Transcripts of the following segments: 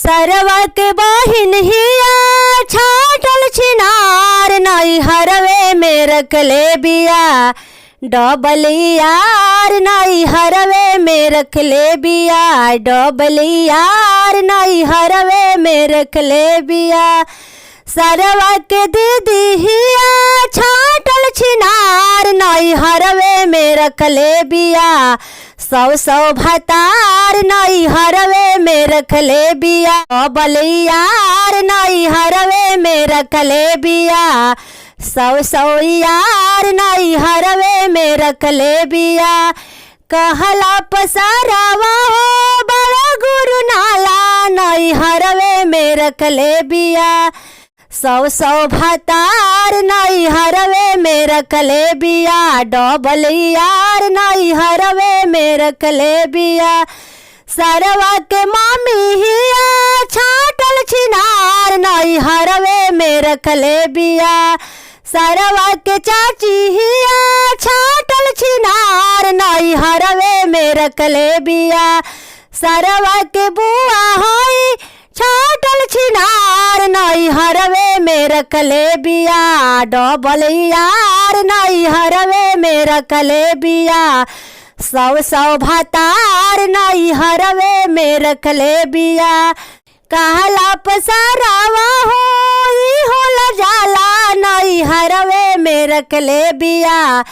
सरवा के बहिन हिया छाटल छिनार नई हरवे में रखले बिया डबलियार नई हरवे में रखले बिया डबलियार नई हरवे में रखले बिया। सरवा के दीदी हिया छाटल छिनार नई हरवे में रखले बिया सौ भतार नई हरवे में रखले बिया डबलियार नई हरवे में रखले बिया सौ यार नई हरवे में रखले बिया। कहला पसारावा हो बड़ा गुरु नाला नई हरवे में रखले बिया सौ भतार नई हरवे में रखले बिया डबलियार नई हरवे में रखले बिया। सरवा के मामी हिया छाटल छिनार नई हरवे में रखले बिया सरवा के चाची हिया छाटल छिनार नई हरवे में रखले बिया। सरवा के बुआ होई छाटल छिनार नई हरवे में रखले बिया डबलियार नई हरवे में रखले बिया सौ भतार नई हरवे में रखले बिया। कहला पसारावा हो होला जाला नई हरवे में रखले बिया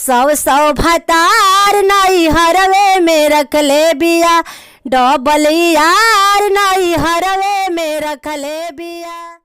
सौ भतार नई हरवे में रखले बिया डबलियार नई हरवे में रखले बिया।